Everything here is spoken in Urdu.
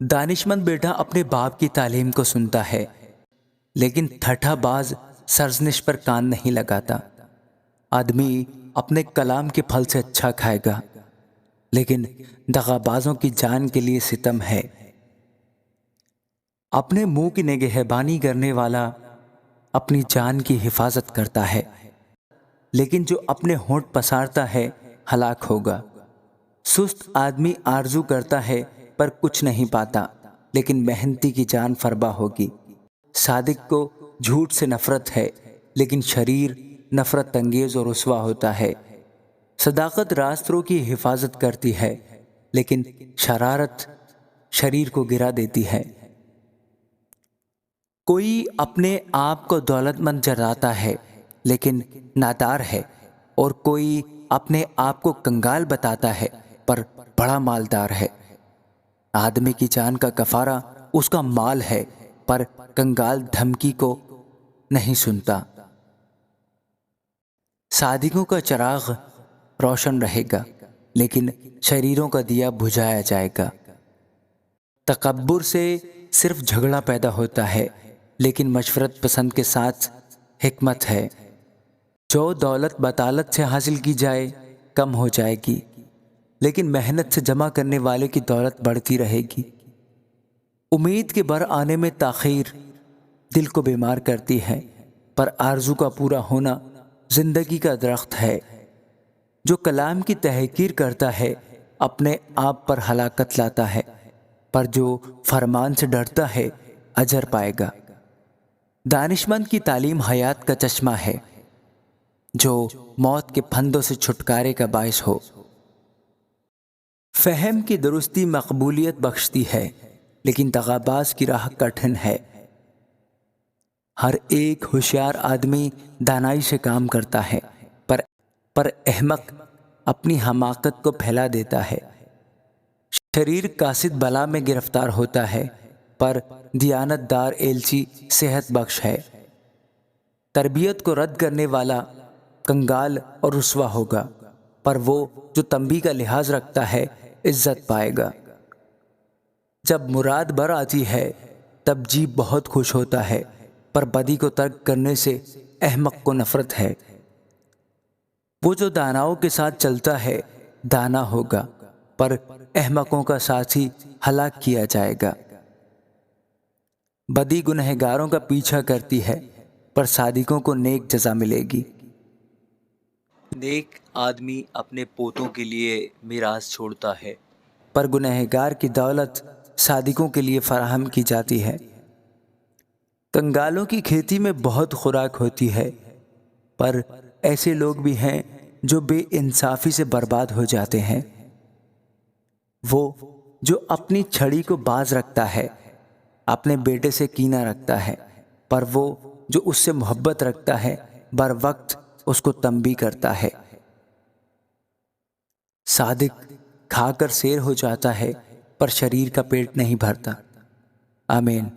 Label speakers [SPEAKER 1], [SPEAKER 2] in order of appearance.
[SPEAKER 1] دانشمند بیٹا اپنے باپ کی تعلیم کو سنتا ہے، لیکن ٹھٹھا باز سرزنش پر کان نہیں لگاتا۔ آدمی اپنے کلام کے پھل سے اچھا کھائے گا، لیکن دغا بازوں کی جان کے لیے ستم ہے۔ اپنے منہ کی نگہبانی کرنے والا اپنی جان کی حفاظت کرتا ہے، لیکن جو اپنے ہونٹ پسارتا ہے ہلاک ہوگا۔ سست آدمی آرزو کرتا ہے پر کچھ نہیں پاتا، لیکن محنتی کی جان فربا ہوگی۔ صادق کو جھوٹ سے نفرت ہے، لیکن شریر نفرت انگیز اور رسوا ہوتا ہے۔ صداقت راست رو کی حفاظت کرتی ہے، لیکن شرارت شریر کو گرا دیتی ہے۔ کوئی اپنے آپ کو دولت مند جتاتا ہے لیکن نادار ہے، اور کوئی اپنے آپ کو کنگال بتاتا ہے پر بڑا مالدار ہے۔ آدمی کی جان کا کفارہ اس کا مال ہے، پر کنگال دھمکی کو نہیں سنتا۔ صادقوں کا چراغ روشن رہے گا، لیکن شریروں کا دیا بجھایا جائے گا۔ تکبر سے صرف جھگڑا پیدا ہوتا ہے، لیکن مشورت پسند کے ساتھ حکمت ہے۔ جو دولت بطالت سے حاصل کی جائے کم ہو جائے گی، لیکن محنت سے جمع کرنے والے کی دولت بڑھتی رہے گی۔ امید کے بر آنے میں تاخیر دل کو بیمار کرتی ہے، پر آرزو کا پورا ہونا زندگی کا درخت ہے۔ جو کلام کی تحقیر کرتا ہے اپنے آپ پر ہلاکت لاتا ہے، پر جو فرمان سے ڈرتا ہے اجر پائے گا۔ دانشمند کی تعلیم حیات کا چشمہ ہے، جو موت کے پھندوں سے چھٹکارے کا باعث ہو۔ فہم کی درستی مقبولیت بخشتی ہے، لیکن دغاباز کی راہ کٹھن ہے۔ ہر ایک ہوشیار آدمی دانائی سے کام کرتا ہے، پر احمق اپنی حماقت کو پھیلا دیتا ہے۔ شریر قاصد بلا میں گرفتار ہوتا ہے، پر دیانت دار ایلچی صحت بخش ہے۔ تربیت کو رد کرنے والا کنگال اور رسوا ہوگا، پر وہ جو تنبیہ کا لحاظ رکھتا ہے عزت پائے گا۔ جب مراد بر آتی ہے تب جی بہت خوش ہوتا ہے، پر بدی کو ترک کرنے سے احمق کو نفرت ہے۔ وہ جو داناؤں کے ساتھ چلتا ہے دانا ہوگا، پر احمقوں کا ساتھی ہلاک کیا جائے گا۔ بدی گنہگاروں کا پیچھا کرتی ہے، پر صادقوں کو نیک جزا ملے گی۔ نیک آدمی اپنے پوتوں کے لیے میراث چھوڑتا ہے، پر گنہگار کی دولت صادقوں کے لیے فراہم کی جاتی ہے۔ کنگالوں کی کھیتی میں بہت خوراک ہوتی ہے، پر ایسے لوگ بھی ہیں جو بے انصافی سے برباد ہو جاتے ہیں۔ وہ جو اپنی چھڑی کو باز رکھتا ہے اپنے بیٹے سے کینہ رکھتا ہے، پر وہ جو اس سے محبت رکھتا ہے بر وقت اس کو تنبیہ کرتا ہے۔ صادق کھا کر سیر ہو جاتا ہے، پر شریر کا پیٹ نہیں بھرتا۔ آمین۔